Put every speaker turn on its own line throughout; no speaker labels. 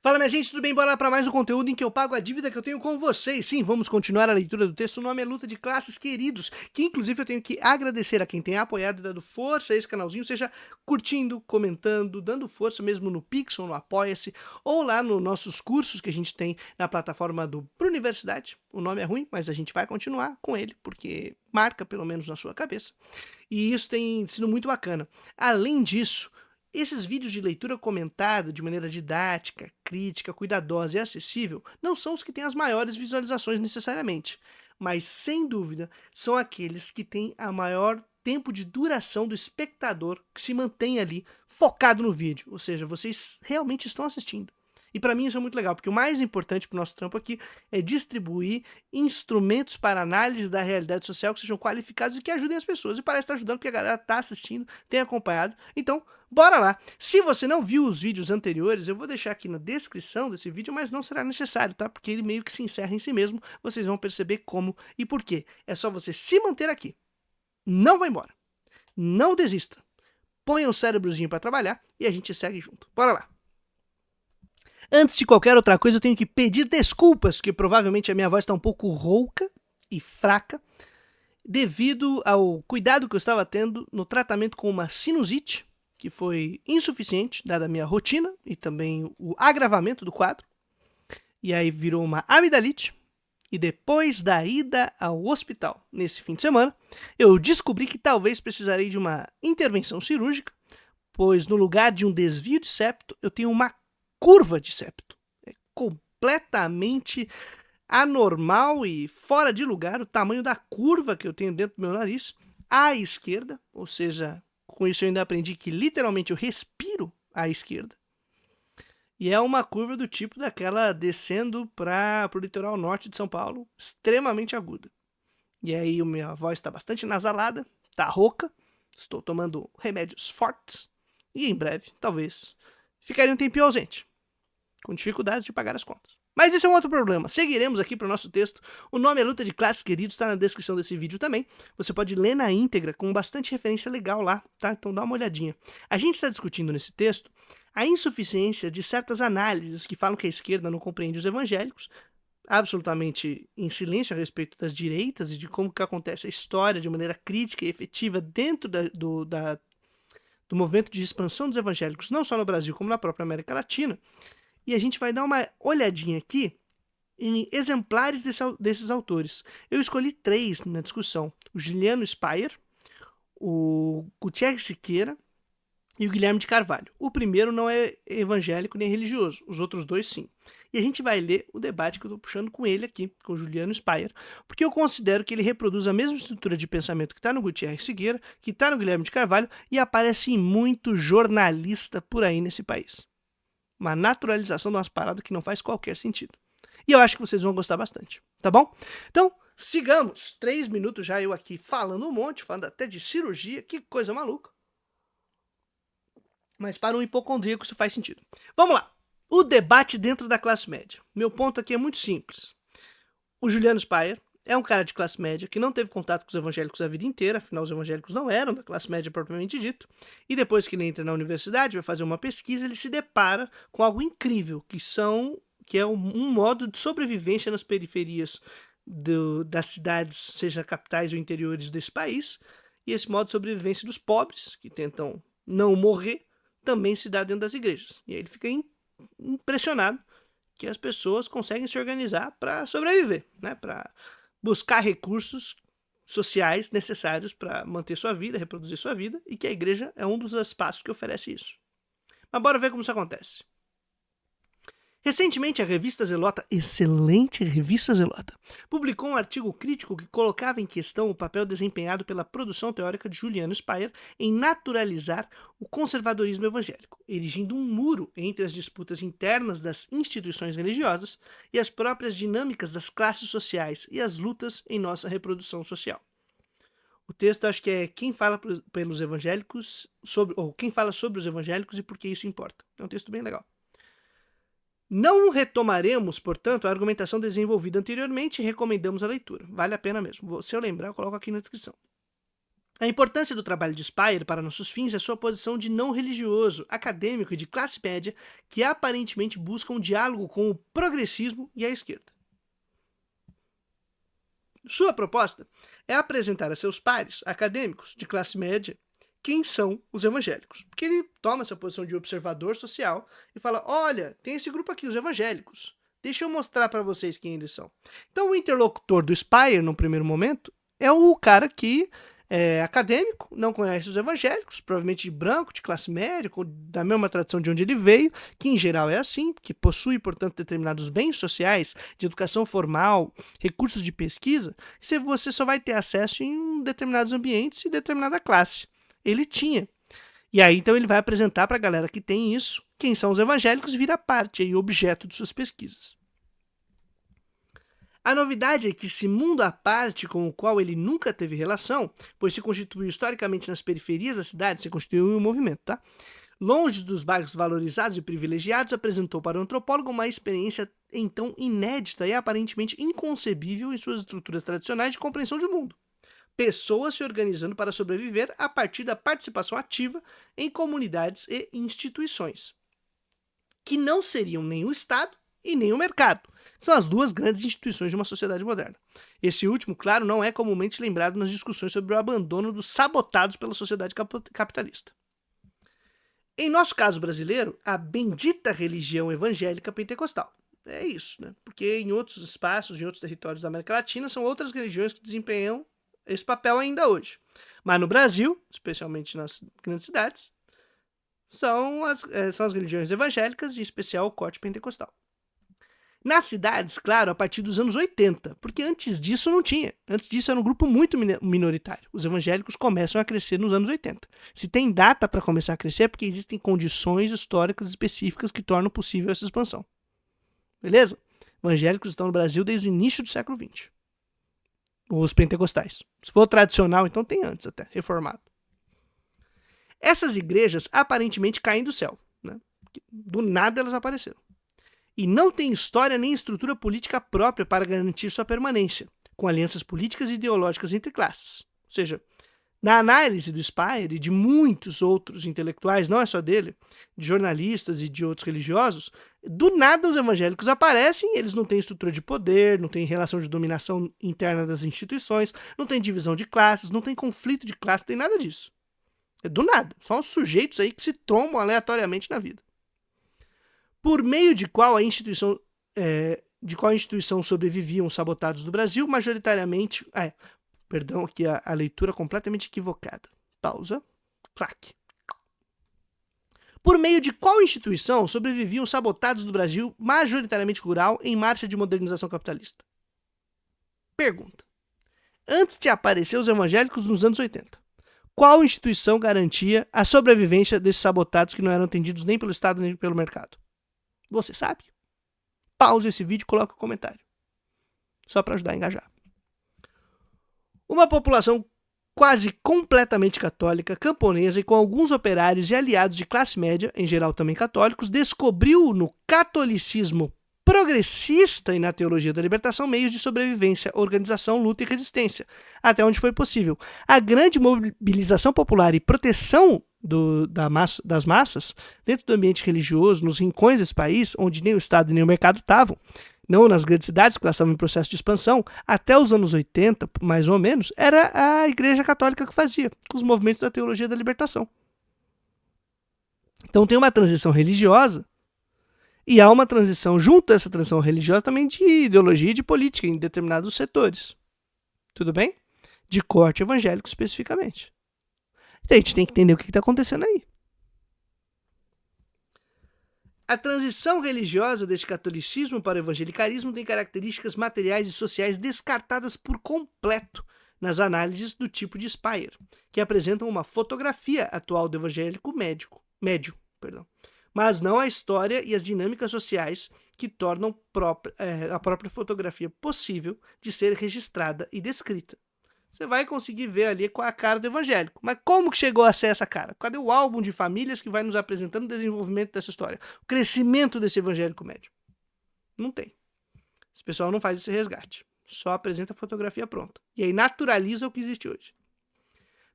Fala, minha gente, tudo bem? Bora lá para mais um conteúdo em que eu pago a dívida que eu tenho com vocês. Sim, vamos continuar a leitura do texto. O nome é Luta de Classes, queridos, que inclusive eu tenho que agradecer a quem tem apoiado e dado força a esse canalzinho, seja curtindo, comentando, dando força mesmo no Pix ou no Apoia-se, ou lá nos nossos cursos que a gente tem na plataforma do Pruniversidade. O nome é ruim, mas a gente vai continuar com ele, porque marca pelo menos na sua cabeça. E isso tem sido muito bacana. Além disso, esses vídeos de leitura comentada de maneira didática, crítica, cuidadosa e acessível não são os que têm as maiores visualizações necessariamente, mas sem dúvida são aqueles que têm a maior tempo de duração do espectador que se mantém ali focado no vídeo, ou seja, vocês realmente estão assistindo. E para mim isso é muito legal, porque o mais importante para o nosso trampo aqui é distribuir instrumentos para análise da realidade social que sejam qualificados e que ajudem as pessoas. E parece estar ajudando porque a galera está assistindo, tem acompanhado. Então, bora lá! Se você não viu os vídeos anteriores, eu vou deixar aqui na descrição desse vídeo, mas não será necessário, tá? Porque ele meio que se encerra em si mesmo, vocês vão perceber como e por quê. É só você se manter aqui. Não vá embora. Não desista. Ponha o cérebrozinho para trabalhar e a gente segue junto. Bora lá! Antes de qualquer outra coisa, eu tenho que pedir desculpas, porque provavelmente a minha voz está um pouco rouca e fraca, devido ao cuidado que eu estava tendo no tratamento com uma sinusite, que foi insuficiente, dada a minha rotina e também o agravamento do quadro. E aí virou uma amidalite. E depois da ida ao hospital nesse fim de semana, eu descobri que talvez precisarei de uma intervenção cirúrgica, pois no lugar de um desvio de septo, eu tenho uma curva de septo. É completamente anormal e fora de lugar o tamanho da curva que eu tenho dentro do meu nariz à esquerda, ou seja, com isso eu ainda aprendi que literalmente eu respiro à esquerda. E é uma curva do tipo daquela descendo para o litoral norte de São Paulo, extremamente aguda. E aí minha voz está bastante nasalada, está rouca, estou tomando remédios fortes e em breve, talvez, ficarei um tempinho ausente, com dificuldades de pagar as contas. Mas esse é um outro problema. Seguiremos aqui para o nosso texto. O nome é Luta de Classes, queridos, está na descrição desse vídeo também. Você pode ler na íntegra, com bastante referência legal lá, tá? Então dá uma olhadinha. A gente está discutindo nesse texto a insuficiência de certas análises que falam que a esquerda não compreende os evangélicos, absolutamente em silêncio a respeito das direitas e de como que acontece a história de maneira crítica e efetiva dentro do movimento de expansão dos evangélicos, não só no Brasil, como na própria América Latina. E a gente vai dar uma olhadinha aqui em exemplares desses autores. Eu escolhi 3 na discussão: o Juliano Speyer, o Gutierrez Siqueira e o Guilherme de Carvalho. O primeiro não é evangélico nem religioso, os outros 2 sim. E a gente vai ler o debate que eu estou puxando com ele aqui, com o Juliano Speyer, porque eu considero que ele reproduz a mesma estrutura de pensamento que está no Gutierrez Siqueira, que está no Guilherme de Carvalho e aparece em muito jornalista por aí nesse país. Uma naturalização de umas paradas que não faz qualquer sentido. E eu acho que vocês vão gostar bastante, tá bom? Então, sigamos. 3 minutos já eu aqui falando um monte, falando até de cirurgia, que coisa maluca. Mas para um hipocondríaco isso faz sentido. Vamos lá. O debate dentro da classe média. Meu ponto aqui é muito simples. O Juliano Speyer é um cara de classe média que não teve contato com os evangélicos a vida inteira, afinal os evangélicos não eram da classe média propriamente dito, e depois que ele entra na universidade, vai fazer uma pesquisa, ele se depara com algo incrível, que é um modo de sobrevivência nas periferias das cidades, seja capitais ou interiores desse país, e esse modo de sobrevivência dos pobres, que tentam não morrer, também se dá dentro das igrejas. E aí ele fica impressionado que as pessoas conseguem se organizar para sobreviver, né? Para buscar recursos sociais necessários para manter sua vida, reproduzir sua vida, e que a igreja é um dos espaços que oferece isso. Mas bora ver como isso acontece. Recentemente, a revista Zelota, excelente revista Zelota, publicou um artigo crítico que colocava em questão o papel desempenhado pela produção teórica de Juliano Speyer em naturalizar o conservadorismo evangélico, erigindo um muro entre as disputas internas das instituições religiosas e as próprias dinâmicas das classes sociais e as lutas em nossa reprodução social. O texto acho que é quem fala pelos evangélicos, ou quem fala sobre os evangélicos e por que isso importa. É um texto bem legal. Não retomaremos, portanto, a argumentação desenvolvida anteriormente e recomendamos a leitura. Vale a pena mesmo. Se eu lembrar, eu coloco aqui na descrição. A importância do trabalho de Spire para nossos fins é sua posição de não religioso, acadêmico e de classe média que aparentemente busca um diálogo com o progressismo e a esquerda. Sua proposta é apresentar a seus pares acadêmicos de classe média quem são os evangélicos. Porque ele toma essa posição de observador social e fala: olha, tem esse grupo aqui, os evangélicos. Deixa eu mostrar para vocês quem eles são. Então o interlocutor do Spire, no primeiro momento, é o cara que é acadêmico, não conhece os evangélicos, provavelmente de branco, de classe média, da mesma tradição de onde ele veio, que em geral é assim, que possui, portanto, determinados bens sociais, de educação formal, recursos de pesquisa, e você só vai ter acesso em determinados ambientes e determinada classe. Ele tinha. E aí, então, ele vai apresentar para a galera que tem isso, quem são os evangélicos, vira parte e objeto de suas pesquisas. A novidade é que esse mundo à parte com o qual ele nunca teve relação, pois se constituiu historicamente nas periferias da cidade, se constituiu em um movimento, tá? Longe dos bairros valorizados e privilegiados, apresentou para o antropólogo uma experiência então inédita e aparentemente inconcebível em suas estruturas tradicionais de compreensão de mundo. Pessoas se organizando para sobreviver a partir da participação ativa em comunidades e instituições, que não seriam nem o Estado e nem o mercado. São as duas grandes instituições de uma sociedade moderna. Esse último, claro, não é comumente lembrado nas discussões sobre o abandono dos sabotados pela sociedade capitalista. Em nosso caso brasileiro, a bendita religião evangélica pentecostal. É isso, né? Porque em outros espaços, em outros territórios da América Latina, são outras religiões que desempenham esse papel ainda hoje. Mas no Brasil, especialmente nas grandes cidades, são as religiões evangélicas, e em especial o corte pentecostal. Nas cidades, claro, a partir dos anos 80, porque antes disso não tinha. Antes disso era um grupo muito minoritário. Os evangélicos começam a crescer nos anos 80. Se tem data para começar a crescer é porque existem condições históricas específicas que tornam possível essa expansão. Beleza? Evangélicos estão no Brasil desde o início do século XX. Os pentecostais. Se for tradicional, então tem antes até, reformado. Essas igrejas aparentemente caem do céu. Né? Do nada elas apareceram. E não tem história nem estrutura política própria para garantir sua permanência, com alianças políticas e ideológicas entre classes. Ou seja, na análise do Spire e de muitos outros intelectuais, não é só dele, de jornalistas e de outros religiosos, do nada os evangélicos aparecem, eles não têm estrutura de poder, não têm relação de dominação interna das instituições, não tem divisão de classes, não tem conflito de classe, não tem nada disso. É do nada, são os sujeitos aí que se trombam aleatoriamente na vida. Por meio de qual instituição sobreviviam os sabotados do Brasil, majoritariamente... Perdão, aqui a leitura completamente equivocada. Pausa. Claque. Por meio de qual instituição sobreviviam os sabotados do Brasil, majoritariamente rural, em marcha de modernização capitalista? Pergunta. Antes de aparecer os evangélicos nos anos 80, qual instituição garantia a sobrevivência desses sabotados que não eram atendidos nem pelo Estado nem pelo mercado? Você sabe? Pause esse vídeo e coloque um comentário. Só para ajudar a engajar. Uma população quase completamente católica, camponesa e com alguns operários e aliados de classe média, em geral também católicos, descobriu no catolicismo progressista e na teologia da libertação meios de sobrevivência, organização, luta e resistência, até onde foi possível. A grande mobilização popular e proteção das massas, dentro do ambiente religioso, nos rincões desse país, onde nem o Estado nem o mercado estavam, não nas grandes cidades, que elas estavam em processo de expansão, até os anos 80, mais ou menos, era a Igreja Católica que fazia, com os movimentos da teologia da libertação. Então tem uma transição religiosa, e há uma transição, junto a essa transição religiosa, também de ideologia e de política em determinados setores. Tudo bem? De corte evangélico especificamente. Então a gente tem que entender o que está acontecendo aí. A transição religiosa deste catolicismo para o evangelicalismo tem características materiais e sociais descartadas por completo nas análises do tipo de Spire, que apresentam uma fotografia atual do evangélico médio, mas não a história e as dinâmicas sociais que tornam a própria fotografia possível de ser registrada e descrita. Você vai conseguir ver ali qual é a cara do evangélico. Mas como que chegou a ser essa cara? Cadê o álbum de famílias que vai nos apresentando o desenvolvimento dessa história? O crescimento desse evangélico médio? Não tem. Esse pessoal não faz esse resgate. Só apresenta a fotografia pronta. E aí naturaliza o que existe hoje.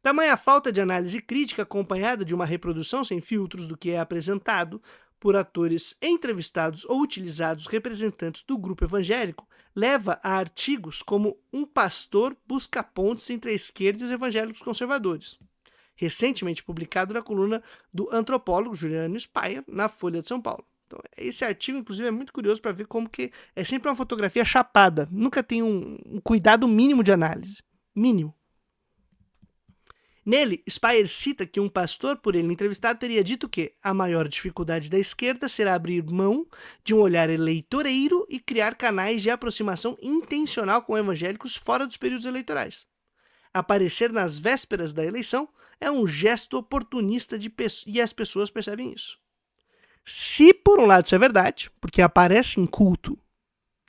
Tamanha falta de análise crítica acompanhada de uma reprodução sem filtros do que é apresentado por atores entrevistados ou utilizados representantes do grupo evangélico leva a artigos como "Um pastor busca pontes entre a esquerda e os evangélicos conservadores", recentemente publicado na coluna do antropólogo Juliano Speyer na Folha de São Paulo. Então, esse artigo, inclusive, é muito curioso para ver como que é sempre uma fotografia chapada, nunca tem um cuidado mínimo de análise. Mínimo. Nele, Speyer cita que um pastor por ele entrevistado teria dito que a maior dificuldade da esquerda será abrir mão de um olhar eleitoreiro e criar canais de aproximação intencional com evangélicos fora dos períodos eleitorais. Aparecer nas vésperas da eleição é um gesto oportunista e as pessoas percebem isso. Se por um lado isso é verdade, porque aparece em culto,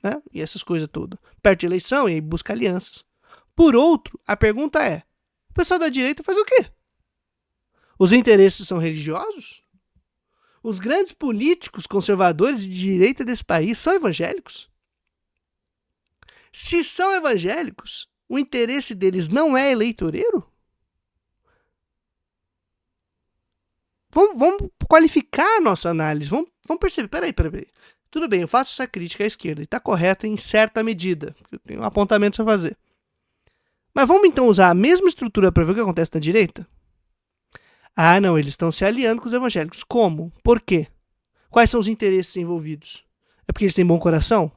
né, e essas coisas todas, perto de eleição e aí busca alianças. Por outro, a pergunta é: o pessoal da direita faz o quê? Os interesses são religiosos? Os grandes políticos conservadores de direita desse país são evangélicos? Se são evangélicos, o interesse deles não é eleitoreiro? Vamos qualificar a nossa análise, vamos perceber, peraí. Tudo bem, eu faço essa crítica à esquerda e está correta em certa medida, eu tenho um apontamento a fazer. Mas vamos então usar a mesma estrutura para ver o que acontece na direita? Ah, não, eles estão se aliando com os evangélicos. Como? Por quê? Quais são os interesses envolvidos? É porque eles têm bom coração?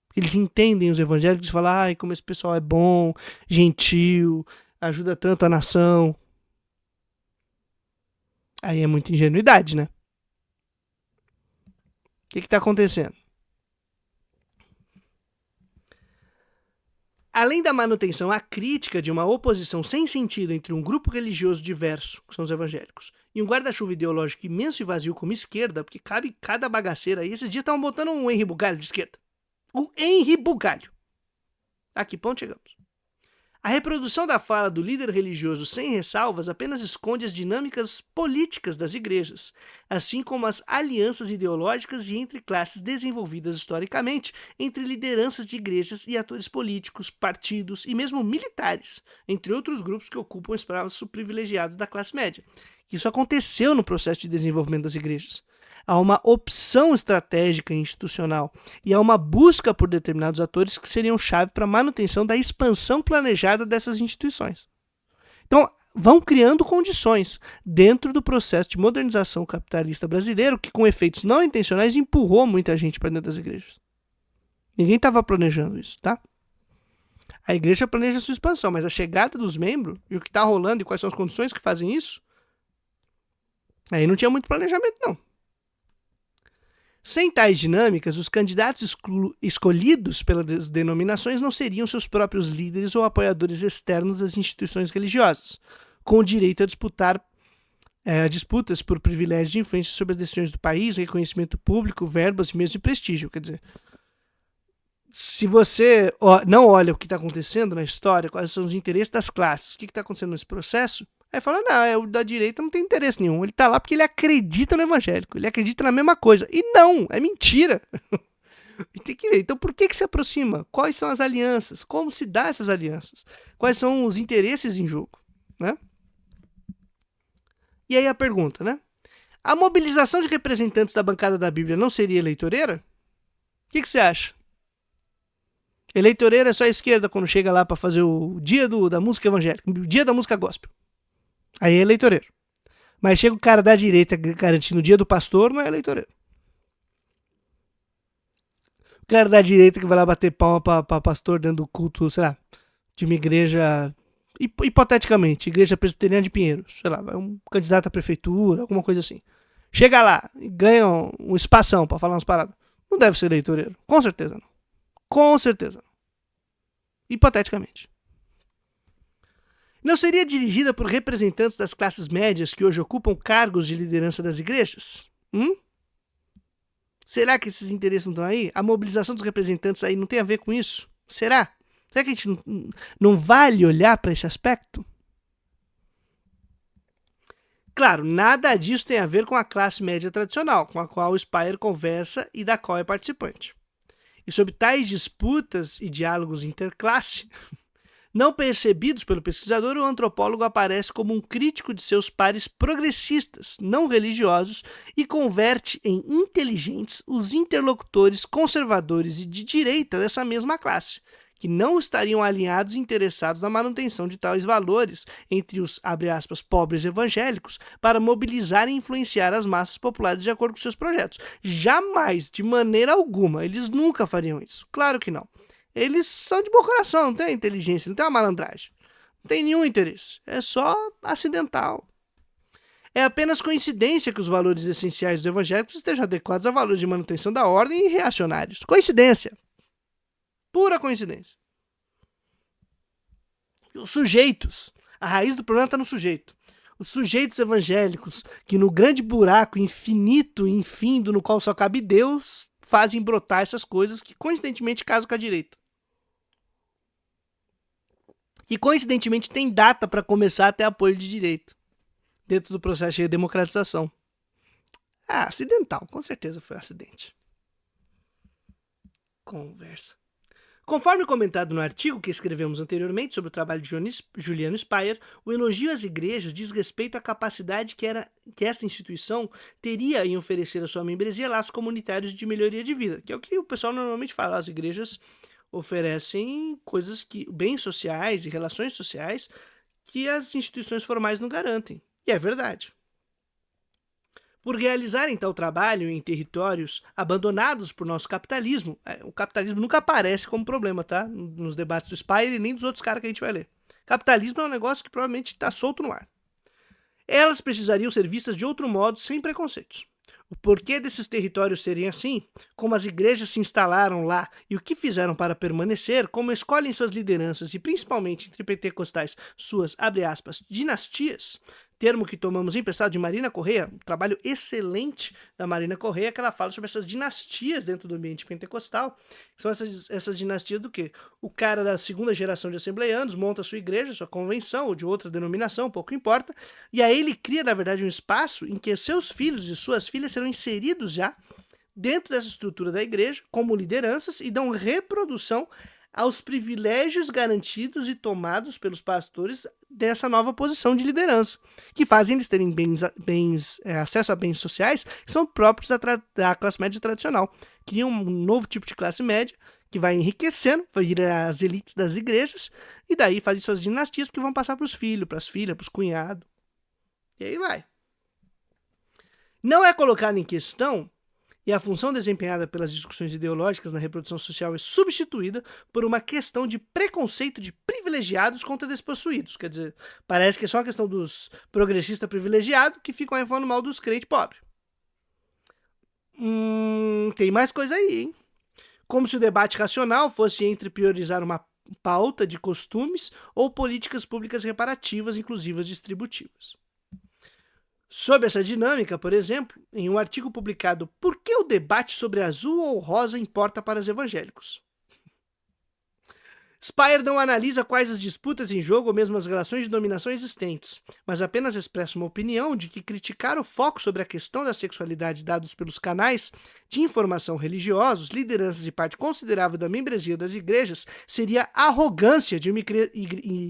Porque eles entendem os evangélicos e falam: ai, como esse pessoal é bom, gentil, ajuda tanto a nação. Aí é muita ingenuidade, né? O que está acontecendo? Além da manutenção acrítica de uma oposição sem sentido entre um grupo religioso diverso, que são os evangélicos, e um guarda-chuva ideológico imenso e vazio como esquerda, porque cabe cada bagaceira aí. Esses dias estavam botando um Henri Bugalho de esquerda. O Henri Bugalho. A que ponto chegamos? A reprodução da fala do líder religioso sem ressalvas apenas esconde as dinâmicas políticas das igrejas, assim como as alianças ideológicas e entre classes desenvolvidas historicamente entre lideranças de igrejas e atores políticos, partidos e mesmo militares, entre outros grupos que ocupam o espaço privilegiado da classe média. Isso aconteceu no processo de desenvolvimento das igrejas. Há uma opção estratégica e institucional e há uma busca por determinados atores que seriam chave para a manutenção da expansão planejada dessas instituições. Então, vão criando condições dentro do processo de modernização capitalista brasileiro que, com efeitos não intencionais, empurrou muita gente para dentro das igrejas. Ninguém estava planejando isso, tá? A igreja planeja a sua expansão, mas a chegada dos membros e o que está rolando e quais são as condições que fazem isso, aí não tinha muito planejamento, não. Sem tais dinâmicas, os candidatos escolhidos pelas denominações não seriam seus próprios líderes ou apoiadores externos das instituições religiosas, com direito a disputas por privilégios de influência sobre as decisões do país, reconhecimento público, verbas e mesmo de prestígio. Quer dizer, se você não olha o que está acontecendo na história, quais são os interesses das classes, o que está acontecendo nesse processo, aí fala: não, o da direita não tem interesse nenhum. Ele tá lá porque ele acredita no evangélico. Ele acredita na mesma coisa. E não, é mentira. Tem que ver. Então, por que se aproxima? Quais são as alianças? Como se dá essas alianças? Quais são os interesses em jogo? Né? E aí a pergunta, né? A mobilização de representantes da bancada da Bíblia não seria eleitoreira? O que você acha? Eleitoreira é só a esquerda quando chega lá para fazer o dia da música evangélica, o dia da música gospel. Aí é eleitoreiro. Mas chega o cara da direita garantindo o dia do pastor, não é eleitoreiro. O cara da direita que vai lá bater palma pra pastor dentro do culto, sei lá, de uma igreja, hipoteticamente, igreja presbiteriana de Pinheiros, sei lá, um candidato à prefeitura, alguma coisa assim. Chega lá e ganha um espação pra falar umas paradas. Não deve ser eleitoreiro. Com certeza não. Com certeza não. Hipoteticamente. Não seria dirigida por representantes das classes médias que hoje ocupam cargos de liderança das igrejas? Será que esses interesses não estão aí? A mobilização dos representantes aí não tem a ver com isso? Será? Será que a gente não vale olhar para esse aspecto? Claro, nada disso tem a ver com a classe média tradicional, com a qual o Speyer conversa e da qual é participante. E sobre tais disputas e diálogos interclasse, Não percebidos pelo pesquisador, o antropólogo aparece como um crítico de seus pares progressistas, não religiosos, e converte em inteligentes os interlocutores conservadores e de direita dessa mesma classe, que não estariam alinhados e interessados na manutenção de tais valores entre os, abre aspas, pobres evangélicos, para mobilizar e influenciar as massas populares de acordo com seus projetos. Jamais, de maneira alguma, eles nunca fariam isso. Claro que não. Eles são de bom coração, não tem inteligência, não tem uma malandragem. Não tem nenhum interesse. É só acidental. É apenas coincidência que os valores essenciais dos evangélicos estejam adequados a valores de manutenção da ordem e reacionários. Coincidência. Pura coincidência. Os sujeitos. A raiz do problema está no sujeito. Os sujeitos evangélicos, que no grande buraco infinito e infindo no qual só cabe Deus, fazem brotar essas coisas que coincidentemente casam com a direita. Que coincidentemente tem data para começar a ter apoio de direito dentro do processo de democratização. Acidental, com certeza foi um acidente. Conversa. Conforme comentado no artigo que escrevemos anteriormente sobre o trabalho de Juliano Speyer, o elogio às igrejas diz respeito à capacidade que esta instituição teria em oferecer à sua membresia laços comunitários de melhoria de vida, que é o que o pessoal normalmente fala. As igrejas oferecem coisas bens sociais e relações sociais que as instituições formais não garantem. E é verdade. Por realizarem tal trabalho em territórios abandonados por nosso capitalismo, o capitalismo nunca aparece como problema, tá? Nos debates do Speyer e nem dos outros caras que a gente vai ler. Capitalismo é um negócio que provavelmente está solto no ar. Elas precisariam ser vistas de outro modo, sem preconceitos. O porquê desses territórios serem assim, como as igrejas se instalaram lá e o que fizeram para permanecer, como escolhem suas lideranças e principalmente entre pentecostais suas, abre aspas, dinastias, termo que tomamos emprestado de Marina Correia, um trabalho excelente da Marina Correia, que ela fala sobre essas dinastias dentro do ambiente pentecostal, que são essas dinastias do quê? O cara da segunda geração de assembleianos monta sua igreja, sua convenção, ou de outra denominação, pouco importa, e aí ele cria, na verdade, um espaço em que seus filhos e suas filhas serão inseridos já dentro dessa estrutura da igreja, como lideranças, e dão reprodução aos privilégios garantidos e tomados pelos pastores dessa nova posição de liderança, que fazem eles terem acesso a bens sociais que são próprios da classe média tradicional. Criam um novo tipo de classe média que vai enriquecendo, vai virar as elites das igrejas, e daí fazem suas dinastias que vão passar para os filhos, para as filhas, para os cunhados. E aí vai. Não é colocado em questão, e a função desempenhada pelas discussões ideológicas na reprodução social é substituída por uma questão de preconceito de privilegiados contra despossuídos. Quer dizer, parece que é só uma questão dos progressistas privilegiados que ficam aí falando mal dos crentes pobres. Tem mais coisa aí, hein? Como se o debate racional fosse entre priorizar uma pauta de costumes ou políticas públicas reparativas, inclusivas distributivas. Sob essa dinâmica, por exemplo, em um artigo publicado Por que o debate sobre azul ou rosa importa para os evangélicos? Speyer não analisa quais as disputas em jogo ou mesmo as relações de dominação existentes, mas apenas expressa uma opinião de que criticar o foco sobre a questão da sexualidade dados pelos canais de informação religiosos, lideranças e parte considerável da membresia das igrejas seria arrogância de uma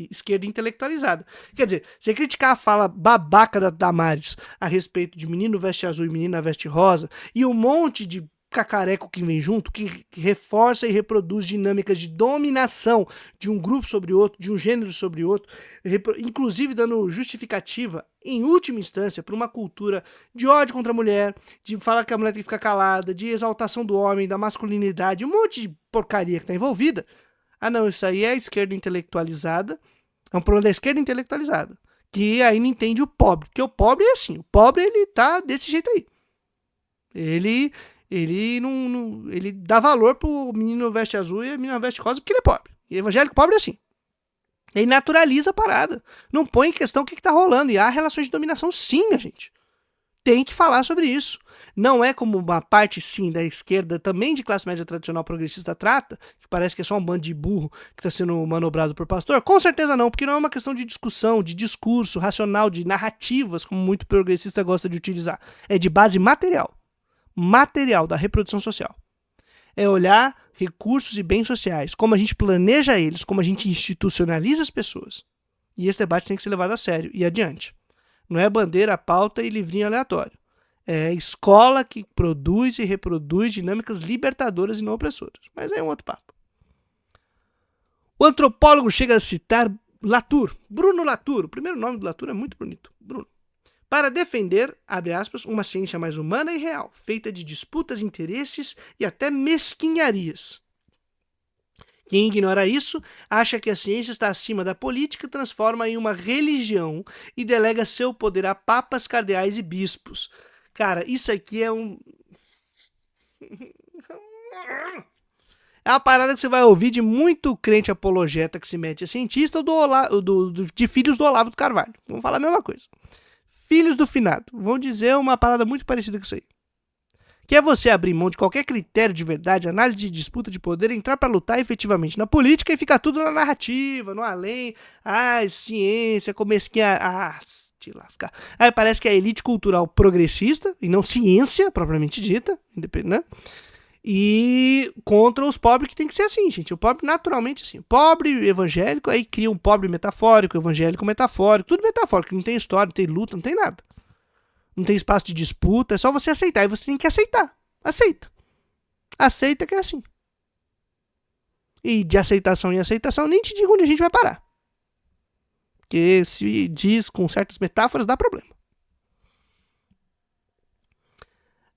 esquerda intelectualizada. Quer dizer, você criticar a fala babaca da Damares a respeito de menino veste azul e menina veste rosa e um monte de cacareco que vem junto, que reforça e reproduz dinâmicas de dominação de um grupo sobre outro, de um gênero sobre outro, inclusive dando justificativa, em última instância, para uma cultura de ódio contra a mulher, de falar que a mulher tem que ficar calada, de exaltação do homem, da masculinidade, um monte de porcaria que está envolvida. Não, isso aí é a esquerda intelectualizada, é um problema da esquerda intelectualizada, que aí não entende o pobre, porque o pobre é assim, o pobre ele tá desse jeito aí. Ele dá valor pro menino veste azul e a menina veste rosa porque ele é pobre. E evangélico pobre é assim. Ele naturaliza a parada. Não põe em questão o que tá rolando. E há relações de dominação sim, minha gente. Tem que falar sobre isso. Não é como uma parte, sim, da esquerda, também de classe média tradicional progressista trata, que parece que é só um bando de burro que está sendo manobrado por pastor. Com certeza não, porque não é uma questão de discussão, de discurso racional, de narrativas, como muito progressista gosta de utilizar. É de base material da reprodução social. É olhar recursos e bens sociais, como a gente planeja eles, como a gente institucionaliza as pessoas. E esse debate tem que ser levado a sério e adiante. Não é bandeira, pauta e livrinho aleatório. É a escola que produz e reproduz dinâmicas libertadoras e não opressoras. Mas é um outro papo. O antropólogo chega a citar Latour, Bruno Latour. O primeiro nome do Latour é muito bonito, Bruno. Para defender, abre aspas, uma ciência mais humana e real, feita de disputas, interesses e até mesquinharias. Quem ignora isso, acha que a ciência está acima da política, transforma em uma religião e delega seu poder a papas, cardeais e bispos. Cara, isso aqui é um... É uma parada que você vai ouvir de muito crente apologeta que se mete a cientista ou de filhos do Olavo do Carvalho. Vamos falar a mesma coisa. Filhos do finado. Vão dizer uma parada muito parecida com isso aí. Que é você abrir mão de qualquer critério de verdade, análise de disputa de poder, entrar para lutar efetivamente na política e ficar tudo na narrativa, no além. Ciência, mesquinha. Te lascar. Aí parece que é a elite cultural progressista, e não ciência, propriamente dita, né? E contra os pobres, que tem que ser assim, gente. O pobre, naturalmente, assim. Pobre evangélico, aí cria um pobre metafórico, evangélico metafórico, tudo metafórico, não tem história, não tem luta, não tem nada. Não tem espaço de disputa, é só você aceitar. E você tem que aceitar. Aceita. Aceita que é assim. E de aceitação em aceitação, nem te digo onde a gente vai parar. Porque se diz com certas metáforas, dá problema.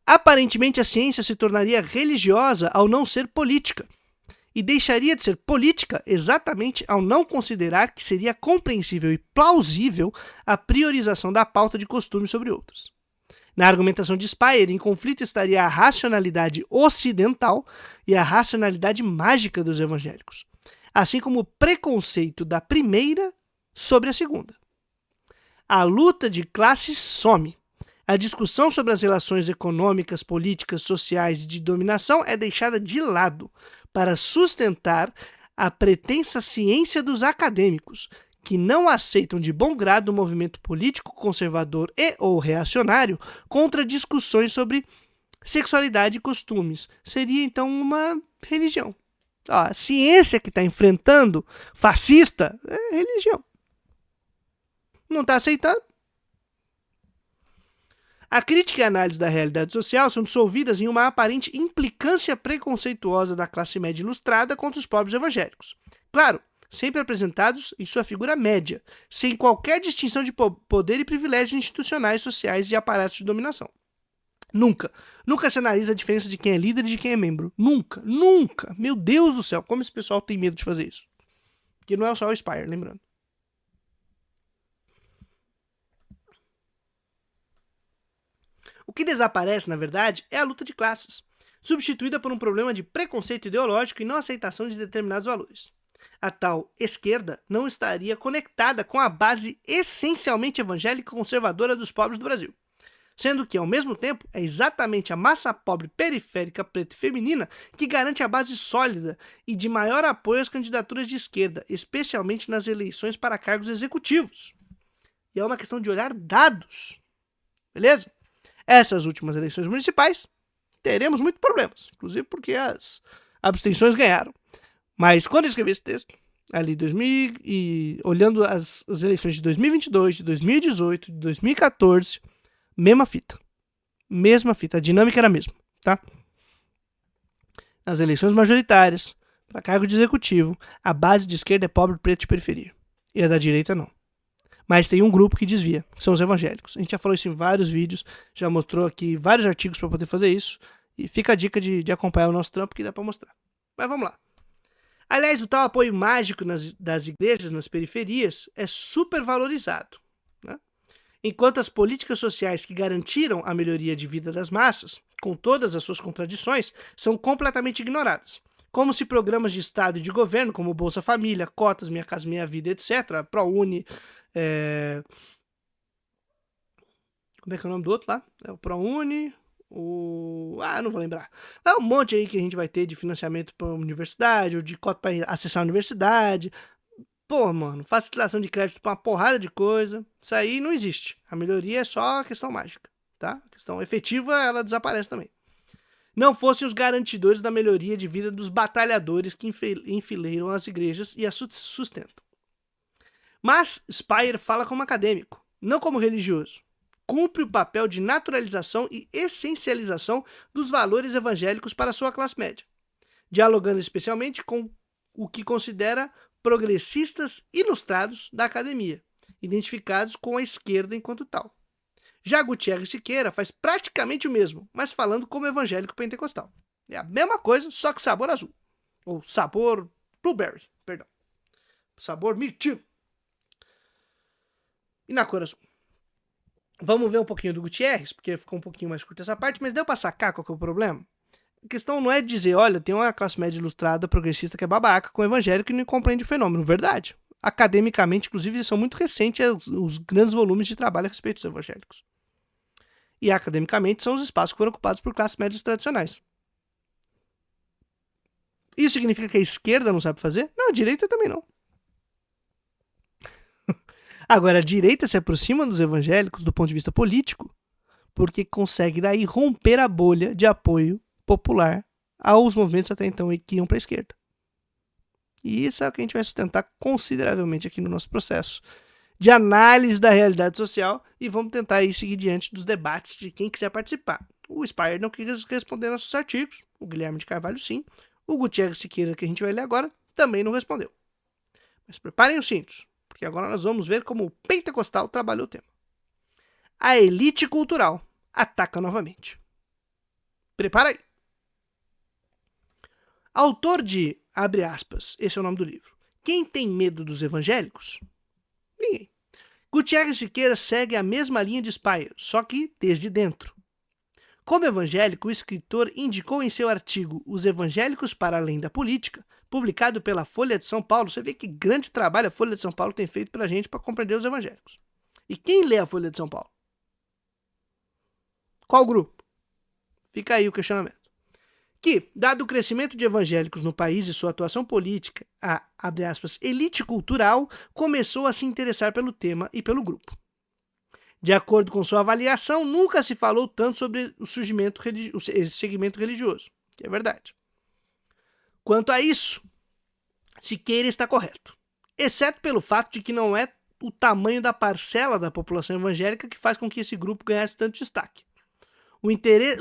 Aparentemente, a ciência se tornaria religiosa ao não ser política. E deixaria de ser política exatamente ao não considerar que seria compreensível e plausível a priorização da pauta de costumes sobre outras. Na argumentação de Speyer, em conflito estaria a racionalidade ocidental e a racionalidade mágica dos evangélicos, assim como o preconceito da primeira sobre a segunda. A luta de classes some. A discussão sobre as relações econômicas, políticas, sociais e de dominação é deixada de lado para sustentar a pretensa ciência dos acadêmicos, que não aceitam de bom grado o movimento político conservador e ou reacionário contra discussões sobre sexualidade e costumes. Seria, então, uma religião. A ciência que está enfrentando fascista é religião. Não está aceitando? A crítica e a análise da realidade social são dissolvidas em uma aparente implicância preconceituosa da classe média ilustrada contra os pobres evangélicos. Claro, sempre apresentados em sua figura média, sem qualquer distinção de poder e privilégios institucionais, sociais e aparatos de dominação. Nunca se analisa a diferença de quem é líder e de quem é membro. Nunca. Meu Deus do céu, como esse pessoal tem medo de fazer isso. Porque não é só o Speyer, lembrando. O que desaparece, na verdade, é a luta de classes, substituída por um problema de preconceito ideológico e não aceitação de determinados valores. A tal esquerda não estaria conectada com a base essencialmente evangélica e conservadora dos pobres do Brasil, sendo que, ao mesmo tempo, é exatamente a massa pobre periférica preta e feminina que garante a base sólida e de maior apoio às candidaturas de esquerda, especialmente nas eleições para cargos executivos. E é uma questão de olhar dados, beleza? Essas últimas eleições municipais, teremos muitos problemas, inclusive porque as abstenções ganharam. Mas quando eu escrevi esse texto, ali olhando as eleições de 2022, de 2018, de 2014, mesma fita, a dinâmica era a mesma, tá? Nas eleições majoritárias, para cargo de executivo, a base de esquerda é pobre, preto e periferia, e a da direita não. Mas tem um grupo que desvia, que são os evangélicos. A gente já falou isso em vários vídeos, já mostrou aqui vários artigos para poder fazer isso. E fica a dica de acompanhar o nosso trampo que dá para mostrar. Mas vamos lá. Aliás, o tal apoio mágico das igrejas nas periferias é super valorizado, né? Enquanto as políticas sociais que garantiram a melhoria de vida das massas, com todas as suas contradições, são completamente ignoradas. Como se programas de Estado e de governo, como Bolsa Família, cotas, Minha Casa Minha Vida, etc., ProUni... Como é que é o nome do outro lá? É o ProUni, não vou lembrar. É um monte aí que a gente vai ter de financiamento para a universidade, ou de cota para acessar a universidade. Pô, mano, facilitação de crédito para uma porrada de coisa. Isso aí não existe. A melhoria é só a questão mágica, tá? A questão efetiva, ela desaparece também. não fossem os garantidores da melhoria de vida dos batalhadores que enfileiram as igrejas e as sustentam. Mas Speyer fala como acadêmico, não como religioso. Cumpre o papel de naturalização e essencialização dos valores evangélicos para a sua classe média, dialogando especialmente com o que considera progressistas ilustrados da academia, identificados com a esquerda enquanto tal. Já Gutierrez Siqueira faz praticamente o mesmo, mas falando como evangélico pentecostal. É a mesma coisa, só que sabor azul. Ou sabor blueberry, perdão. Sabor mirtilo. E na cor azul. Vamos ver um pouquinho do Gutierrez, porque ficou um pouquinho mais curta essa parte, mas deu pra sacar qual que é o problema? A questão não é dizer, olha, tem uma classe média ilustrada, progressista, que é babaca com evangélico e não compreende o fenômeno. Verdade. Academicamente, inclusive, são muito recentes os grandes volumes de trabalho a respeito dos evangélicos. E academicamente são os espaços que foram ocupados por classes médias tradicionais. Isso significa que a esquerda não sabe fazer? Não, a direita também não. Agora, a direita se aproxima dos evangélicos do ponto de vista político porque consegue daí romper a bolha de apoio popular aos movimentos até então que iam para a esquerda. E isso é o que a gente vai sustentar consideravelmente aqui no nosso processo de análise da realidade social e vamos tentar aí seguir diante dos debates de quem quiser participar. O Speyer não quis responder nossos artigos, o Guilherme de Carvalho sim, o Gutierrez Siqueira, que a gente vai ler agora, também não respondeu. Mas preparem os cintos, porque agora nós vamos ver como o pentecostal trabalhou o tema. A elite cultural ataca novamente. Prepara aí. Autor de, abre aspas, esse é o nome do livro, Quem tem medo dos evangélicos? Ninguém. Gutierrez Siqueira segue a mesma linha de Speyer, só que desde dentro. Como evangélico, o escritor indicou em seu artigo Os Evangélicos para Além da Política, publicado pela Folha de São Paulo, você vê que grande trabalho a Folha de São Paulo tem feito pra gente para compreender os evangélicos. E quem lê a Folha de São Paulo? Qual grupo? Fica aí o questionamento. Que, dado o crescimento de evangélicos no país e sua atuação política, a, abre aspas, elite cultural começou a se interessar pelo tema e pelo grupo. De acordo com sua avaliação, nunca se falou tanto sobre o surgimento esse segmento religioso, que é verdade. Quanto a isso, Siqueira está correto, exceto pelo fato de que não é o tamanho da parcela da população evangélica que faz com que esse grupo ganhasse tanto destaque.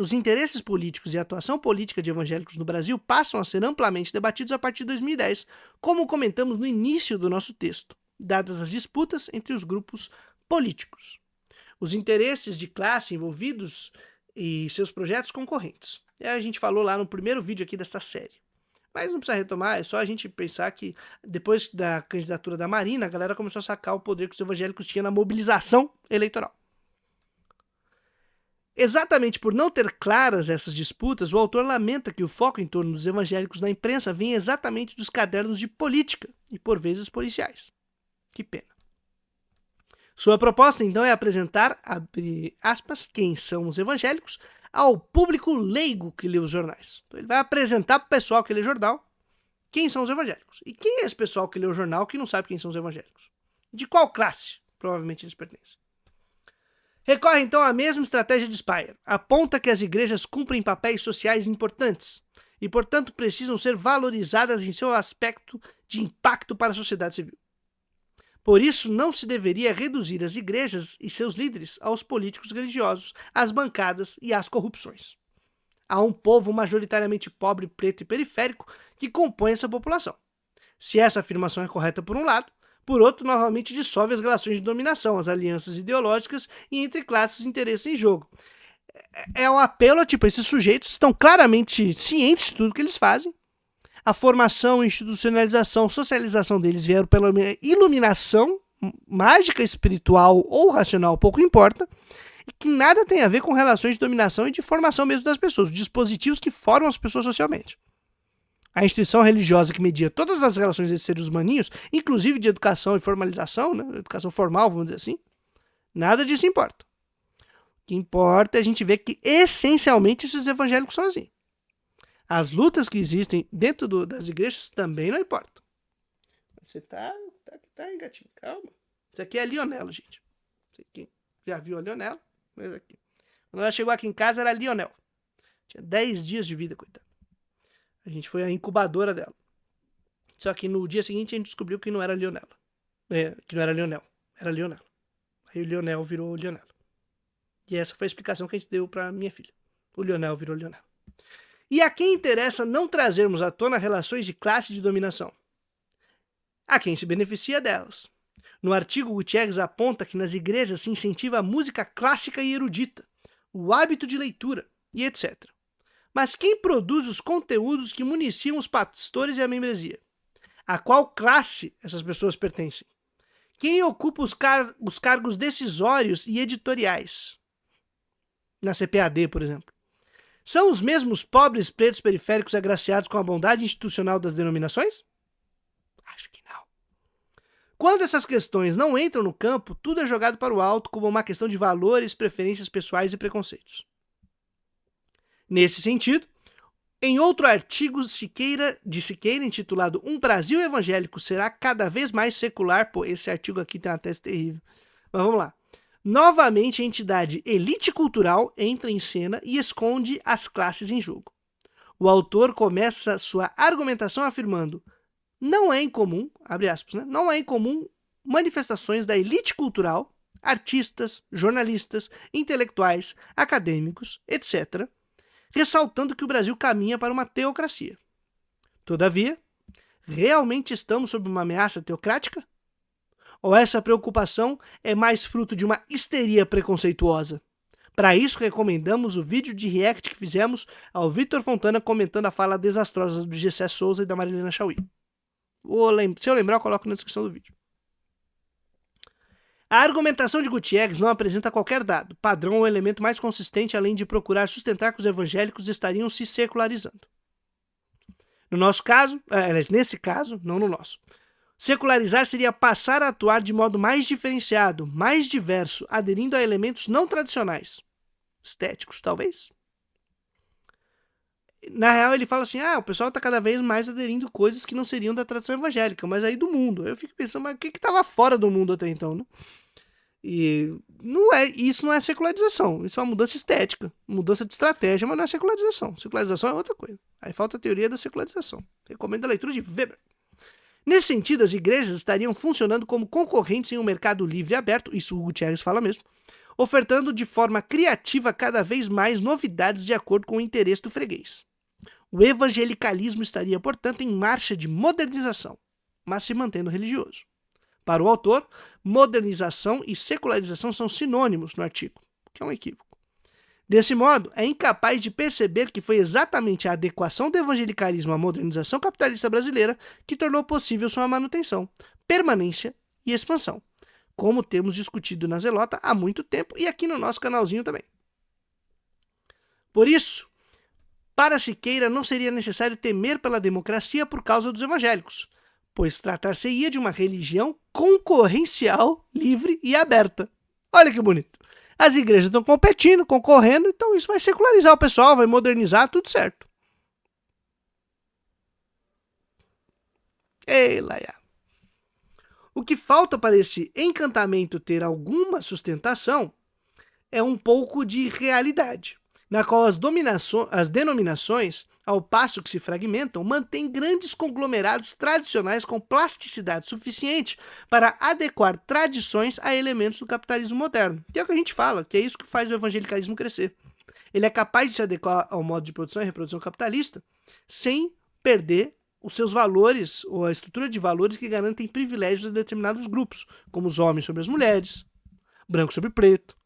Os interesses políticos e a atuação política de evangélicos no Brasil passam a ser amplamente debatidos a partir de 2010, como comentamos no início do nosso texto, dadas as disputas entre os grupos políticos, os interesses de classe envolvidos e seus projetos concorrentes. A gente falou lá no primeiro vídeo aqui dessa série. Mas não precisa retomar, é só a gente pensar que depois da candidatura da Marina, a galera começou a sacar o poder que os evangélicos tinham na mobilização eleitoral. Exatamente por não ter claras essas disputas, o autor lamenta que o foco em torno dos evangélicos na imprensa venha exatamente dos cadernos de política e, por vezes, policiais. Que pena. Sua proposta, então, é apresentar, abre aspas, quem são os evangélicos ao público leigo que lê os jornais. Então, ele vai apresentar para o pessoal que lê jornal quem são os evangélicos. E quem é esse pessoal que lê o jornal que não sabe quem são os evangélicos? De qual classe, provavelmente, eles pertencem? Recorre então à mesma estratégia de Speyer. Aponta que as igrejas cumprem papéis sociais importantes e, portanto, precisam ser valorizadas em seu aspecto de impacto para a sociedade civil. Por isso, não se deveria reduzir as igrejas e seus líderes aos políticos religiosos, às bancadas e às corrupções. Há um povo majoritariamente pobre, preto e periférico que compõe essa população. Se essa afirmação é correta por um lado, por outro, novamente dissolve as relações de dominação, as alianças ideológicas e entre classes de interesse em jogo. É um apelo, tipo, esses sujeitos estão claramente cientes de tudo que eles fazem. A formação, institucionalização, socialização deles vieram pela iluminação mágica, espiritual ou racional, pouco importa, e que nada tem a ver com relações de dominação e de formação mesmo das pessoas, os dispositivos que formam as pessoas socialmente. A instituição religiosa que media todas as relações desses seres humaninhos, inclusive de educação e formalização, né? Educação formal, vamos dizer assim, nada disso importa. O que importa é a gente ver que, essencialmente, esses evangélicos são assim. As lutas que existem dentro das igrejas também não importam. Você tá gatinho, calma. Isso aqui é Lionel, gente. Você aqui já viu a Lionel? Mas aqui. Quando ela chegou aqui em casa, era Lionel. Tinha 10 dias de vida, coitada. A gente foi a incubadora dela. Só que no dia seguinte a gente descobriu que não era Leonela. Que não era Leonel. Era Leonela. Aí o Leonel virou Leonela. E essa foi a explicação que a gente deu pra minha filha. O Leonel virou Leonela. E a quem interessa não trazermos à tona relações de classe e de dominação? A quem se beneficia delas. No artigo, Gutierrez aponta que nas igrejas se incentiva a música clássica e erudita, o hábito de leitura e etc. Mas quem produz os conteúdos que municiam os pastores e a membresia? A qual classe essas pessoas pertencem? Quem ocupa os cargos decisórios e editoriais? Na CPAD, por exemplo. São os mesmos pobres pretos periféricos agraciados com a bondade institucional das denominações? Acho que não. Quando essas questões não entram no campo, tudo é jogado para o alto como uma questão de valores, preferências pessoais e preconceitos. Nesse sentido, em outro artigo de Siqueira, intitulado Um Brasil Evangélico será cada vez mais secular, pô, esse artigo aqui tem uma tese terrível, mas vamos lá. Novamente a entidade elite cultural entra em cena e esconde as classes em jogo. O autor começa sua argumentação afirmando: não é incomum, abre aspas, né? Não é incomum manifestações da elite cultural, artistas, jornalistas, intelectuais, acadêmicos, etc., ressaltando que o Brasil caminha para uma teocracia. Todavia, realmente estamos sob uma ameaça teocrática? Ou essa preocupação é mais fruto de uma histeria preconceituosa? Para isso, recomendamos o vídeo de react que fizemos ao Vitor Fontana comentando a fala desastrosa do Gessé Souza e da Marilena Chauí. Se eu lembrar, eu coloco na descrição do vídeo. A argumentação de Gutierrez não apresenta qualquer dado, padrão ou elemento mais consistente, além de procurar sustentar que os evangélicos estariam se secularizando. No nosso caso, nesse caso, não no nosso. Secularizar seria passar a atuar de modo mais diferenciado, mais diverso, aderindo a elementos não tradicionais. Estéticos, talvez? Na real, ele fala assim, o pessoal está cada vez mais aderindo coisas que não seriam da tradição evangélica, mas aí do mundo. Eu fico pensando, mas o que estava fora do mundo até então, né? E isso não é secularização, isso é uma mudança estética, mudança de estratégia, mas não é secularização. Secularização é outra coisa. Aí falta a teoria da secularização. Recomendo a leitura de Weber. Nesse sentido, as igrejas estariam funcionando como concorrentes em um mercado livre e aberto, isso o Gutierrez fala mesmo, ofertando de forma criativa cada vez mais novidades de acordo com o interesse do freguês. O evangelicalismo estaria, portanto, em marcha de modernização, mas se mantendo religioso. Para o autor, modernização e secularização são sinônimos no artigo, o que é um equívoco. Desse modo, é incapaz de perceber que foi exatamente a adequação do evangelicalismo à modernização capitalista brasileira que tornou possível sua manutenção, permanência e expansão, como temos discutido na Zelota há muito tempo e aqui no nosso canalzinho também. Por isso, para Siqueira não seria necessário temer pela democracia por causa dos evangélicos, pois tratar-se-ia de uma religião concorrencial, livre e aberta. Olha que bonito. As igrejas estão competindo, concorrendo, então isso vai secularizar o pessoal, vai modernizar, tudo certo. Ei, Laia. O que falta para esse encantamento ter alguma sustentação é um pouco de realidade, na qual as denominações, ao passo que se fragmentam, mantêm grandes conglomerados tradicionais com plasticidade suficiente para adequar tradições a elementos do capitalismo moderno. Que é o que a gente fala, que é isso que faz o evangelicalismo crescer. Ele é capaz de se adequar ao modo de produção e reprodução capitalista sem perder os seus valores, ou a estrutura de valores que garantem privilégios a determinados grupos, como os homens sobre as mulheres, branco sobre preto,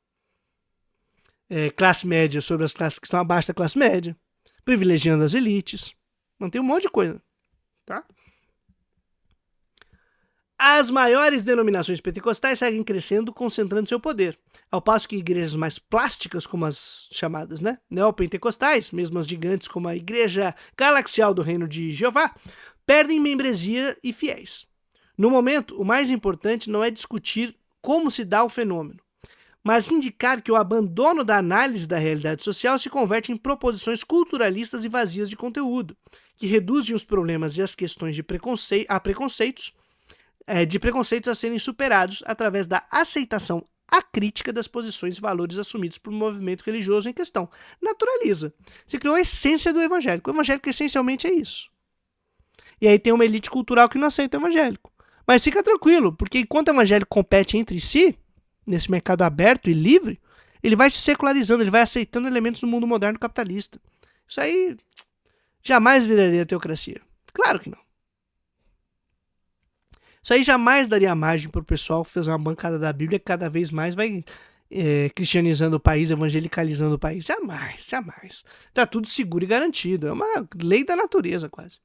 classe média sobre as classes que estão abaixo da classe média, privilegiando as elites. Não tem um monte de coisa, tá? As maiores denominações pentecostais seguem crescendo, concentrando seu poder, ao passo que igrejas mais plásticas, como as chamadas neopentecostais, mesmo as gigantes como a Igreja Galaxial do Reino de Jeová, perdem membresia e fiéis. No momento, o mais importante não é discutir como se dá o fenômeno, mas indicar que o abandono da análise da realidade social se converte em proposições culturalistas e vazias de conteúdo, que reduzem os problemas e as questões de preconceitos a serem superados através da aceitação a crítica das posições e valores assumidos pelo movimento religioso em questão. Naturaliza. Você criou a essência do evangélico. O evangélico essencialmente é isso. E aí tem uma elite cultural que não aceita o evangélico. Mas fica tranquilo, porque enquanto o evangélico compete entre si, nesse mercado aberto e livre, ele vai se secularizando, ele vai aceitando elementos do mundo moderno capitalista. Isso aí jamais viraria teocracia. Claro que não. Isso aí jamais daria margem para o pessoal fazer uma bancada da Bíblia que cada vez mais vai cristianizando o país, evangelicalizando o país. Jamais, jamais. Tá tudo seguro e garantido. É uma lei da natureza, quase.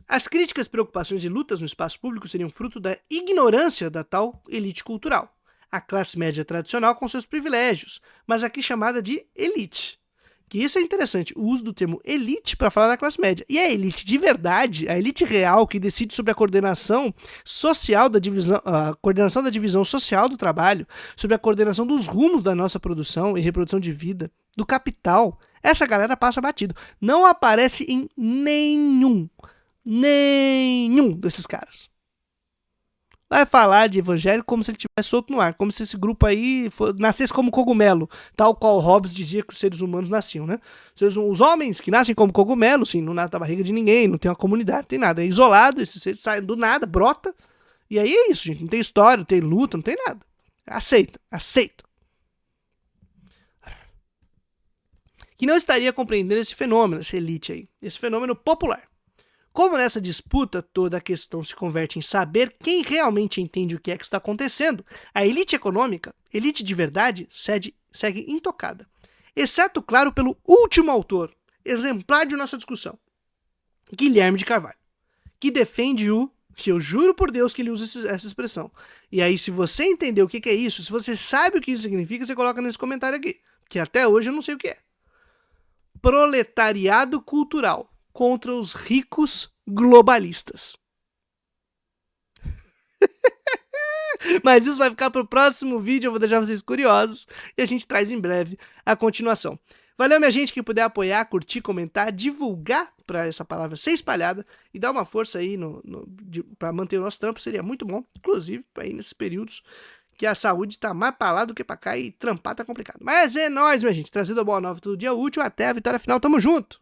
As críticas, preocupações e lutas no espaço público seriam fruto da ignorância da tal elite cultural. A classe média tradicional com seus privilégios, mas aqui chamada de elite. Que isso é interessante, o uso do termo elite para falar da classe média. E a elite de verdade, a elite real que decide sobre a coordenação social da divisão, a coordenação da divisão social do trabalho, sobre a coordenação dos rumos da nossa produção e reprodução de vida, do capital, essa galera passa batido. Não aparece em nenhum desses caras. Vai falar de evangélico como se ele tivesse solto no ar, como se esse grupo aí nascesse como cogumelo, tal qual Hobbes dizia que os seres humanos nasciam, né? Os homens que nascem como cogumelo, sim, não nasce da barriga de ninguém, não tem uma comunidade, não tem nada, é isolado, esses seres saem do nada, brota, e aí é isso, gente, não tem história, não tem luta, não tem nada. Aceita. Que não estaria compreendendo esse fenômeno, essa elite aí, esse fenômeno popular. Como nessa disputa toda a questão se converte em saber quem realmente entende o que é que está acontecendo, a elite econômica, elite de verdade, segue intocada. Exceto, claro, pelo último autor, exemplar de nossa discussão, Guilherme de Carvalho, que defende que eu juro por Deus que ele usa essa expressão. E aí, se você entender o que é isso, se você sabe o que isso significa, você coloca nesse comentário aqui, que até hoje eu não sei o que é. Proletariado cultural contra os ricos globalistas. Mas isso vai ficar para o próximo vídeo, eu vou deixar vocês curiosos e a gente traz em breve a continuação. Valeu, minha gente, quem puder apoiar, curtir, comentar, divulgar para essa palavra ser espalhada e dar uma força aí para manter o nosso trampo, seria muito bom, inclusive para ir nesses períodos que a saúde tá mais pra lá do que pra cá e trampar tá complicado. Mas é nóis, minha gente, trazendo a boa nova todo dia útil, até a vitória final, tamo junto!